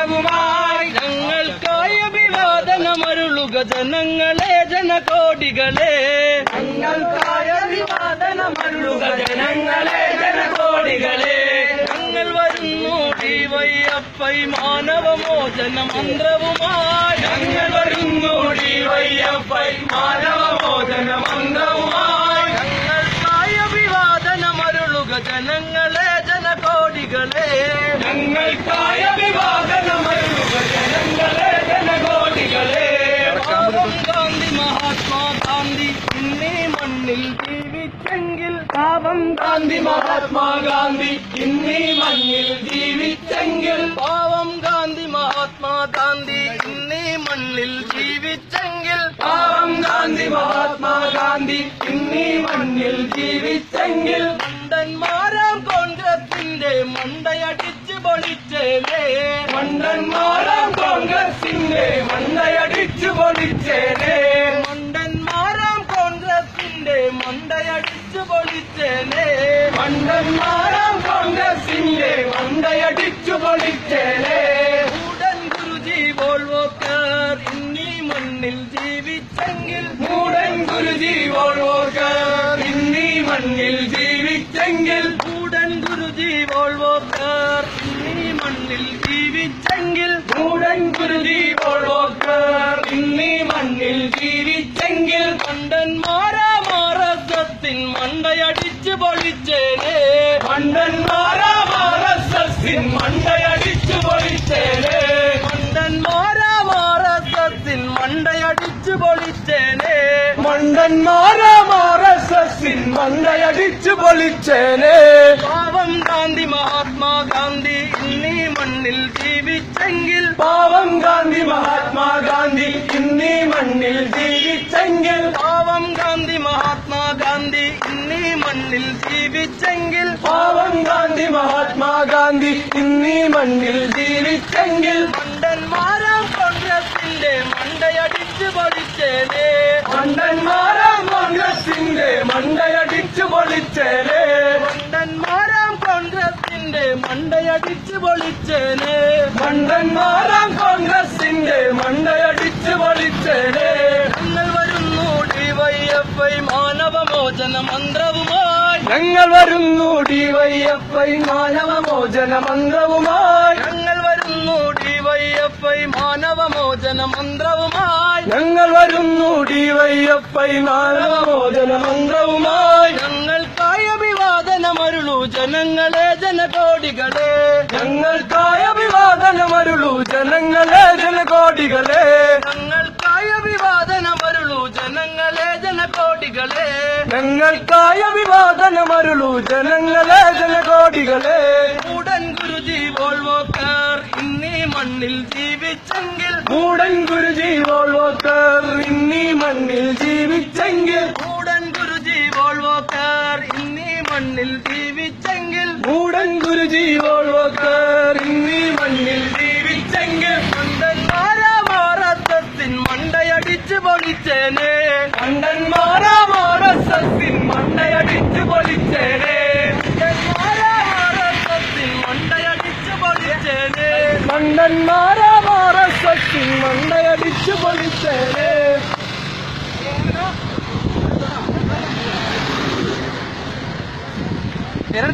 മന്ത്രവുമായി ഞങ്ങൾക്കായി അഭിവാദനമരുളുക ജനങ്ങളെ ജനകോടികളെ. ഞങ്ങൾക്കായി അഭിവാദനമരുളുക ജനങ്ങളെ ജനകോടികളെ. ഞങ്ങൾ വരുന്നു ഡിവൈഎഫ്ഐ മാനവമോചന മന്ത്രവുമായി. ഞങ്ങൾ വരുന്നു ഡിവൈഎഫ്ഐ മാനവമോചന മന്ത്രവുമായി. ഞങ്ങൾക്കായി അഭിവാദനമരുളുക ജനങ്ങളെ ജനകോടികളെ. ഞങ്ങൾക്കായി അഭിവാദനമരുളുക ജനങ്ങളെ ജനകോടികളെ. പാവം ഗാന്ധി മഹാത്മാഗാന്ധി ഇന്നീ മണ്ണിൽ ജീവിച്ചെങ്കിൽ. പാവം ഗാന്ധി മഹാത്മാഗാന്ധി ഇന്നീ മണ്ണിൽ ജീവിച്ചെങ്കിൽ. പാവം ഗാന്ധി മഹാത്മാഗാന്ധി ഇന്നീ മണ്ണിൽ ജീവിച്ചെങ്കിൽ. പാവം ഗാന്ധി മഹാത്മാഗാന്ധി ഇന്നീ മണ്ണിൽ ജീവിച്ചെങ്കിൽ. മണ്ടന്മാരാം കോൺഗ്രസിന്റെ മണ്ടയടിച്ച് പൊളിച്ചേലേ. മണ്ടന്മാരാം കോൺഗ്രസിന്റെ മണ്ടയടിച്ച് പൊളിച്ചേലേ. മണ്ടന്മാരാം കോൺഗ്രസിന്റെ മണ്ടയടിച്ച് പൊളിച്ചേലേ. മണ്ടന്മാരാം കോൺഗ്രസിന്റെ മണ്ടയടിച്ചു പൊളിച്ചേലേ. മൂടൻ ഗുരുജി വോൾവോക്കർ ഇന്നീ മണ്ണിൽ ജീവിച്ചെങ്കിൽ. മൂടൻ ഗുരുജി വോൾവോക്കർ ഇന്നീ മണ്ണിൽ ജീവിച്ചെങ്കിൽ. മൂടൻ ഗുരുജി വോൾവോക്കർ ഇന്നീ മണ്ണിൽ ജീവിച്ചെങ്കിൽ. മൂടൻ ഗുരുജി വോൾവോക്കർ ഇന്നീ മണ്ണിൽ ജീവിച്ചെങ്കിൽ. മണ്ടന്മാരാം ആർഎസ്എസിൻ മണ്ടയടിച്ച് പൊളിച്ചേലേ. മണ്ടന്മാരാം ആർഎസ്എസിൻ മണ്ടയടിച്ച് പൊളിച്ചേലേ. മണ്ടന്മാരാം ആർഎസ്എസിൻ മണ്ടയടിച്ച് പൊളിച്ചേലേ. മണ്ടന്മാരാം ആർഎസ്എസിൻ മണ്ടയടിച്ച് പൊളിച്ചേലേ. പാവം ഗാന്ധി മഹാത്മാഗാന്ധി ഇന്നീ മണ്ണിൽ ജീവിച്ചെങ്കിൽ. പാവം ഗാന്ധി മഹാത്മാഗാന്ധി ഇന്നീ മണ്ണിൽ ജീവിച്ചെങ്കിൽ. പാവം ഗാന്ധി മഹാത്മാഗാന്ധി ഇന്നീ മണ്ണിൽ ജീവിച്ചെങ്കിൽ. പാവം ഗാന്ധി മഹാത്മാഗാന്ധി ഇന്നീ മണ്ണിൽ ജീവിച്ചെങ്കിൽ. മണ്ടന്മാരാം കോൺഗ്രസിന്റെ മണ്ടയടിച്ച് പൊളിച്ചേലേ. മണ്ടന്മാരാം കോൺഗ്രസിന്റെ മണ്ടയടിച്ച് പൊളിച്ചേലേ. മണ്ടന്മാരാം കോൺഗ്രസിന്റെ മണ്ടയടിച്ച് പൊളിച്ചേലേ. മണ്ടന്മാരാം കോൺഗ്രസിന്റെ മണ്ടയടിച്ച് പൊളിച്ചേലേ. ഞങ്ങൾ വരുന്നു ഡിവൈഎഫ്ഐ മാനവമോചന മന്ത്രവുമായി. ഞങ്ങൾ വരുന്നു ഡിവൈഎഫ്ഐ മാനവമോചന മന്ത്രവുമായി. ഞങ്ങൾ വരുന്നു ഡിവൈഎഫ്ഐ മാനവമോചന മന്ത്രവുമായി. ഞങ്ങൾ വരുന്നു ഡിവൈഎഫ്ഐ മാനവമോചന മന്ത്രവുമായി. ഞങ്ങൾക്കായി അഭിവാദനമരുളൂ ജനങ്ങളെ ജനകോടികളെ. ഞങ്ങൾക്കായി അഭിവാദനമരുളൂ ജനങ്ങളെ ജനകോടികളെ. ഞങ്ങൾക്കായി അഭിവാദനമരുളൂ ജനങ്ങളെ ജനകോടികളെ. ഞങ്ങൾക്കായി അഭിവാദനമരുളൂ ജനങ്ങളെ ജനകോടികളെ. മൂടൻ ഗുരുജി വോൾവോക്കർ ഇന്നീ മണ്ണിൽ ജീവിച്ചെങ്കിൽ. മൂടൻ ഗുരുജി വോൾവോക്കർ ഇന്നീ മണ്ണിൽ ജീവിച്ചെങ്കിൽ. മൂടൻ ഗുരുജി വോൾവോക്കർ ഇന്നീ മണ്ണിൽ ജീവിച്ചെങ്കിൽ. മൂടൻ ഗുരുജി വോൾവോക്കർ ഇന്നീ മണ്ണിൽ ജീവിച്ചെങ്കിൽ. മണ്ടന്മാരാം ആർഎസ്എസിൻ മണ്ടയടിച്ച് പൊളിച്ചേലേ. മണ്ടന്മാരാം ആർഎസ്എസിൻ മണ്ടയടിച്ച് പൊളിച്ചേലേ. മണ്ടന്മാരാം ആർഎസ്എസിൻ മണ്ടയടിച്ച് പൊളിച്ചേലേ. മണ്ടന്മാരാം ആർഎസ്എസിൻ മണ്ടയടിച്ച് പൊളിച്ചേലേ. കേരള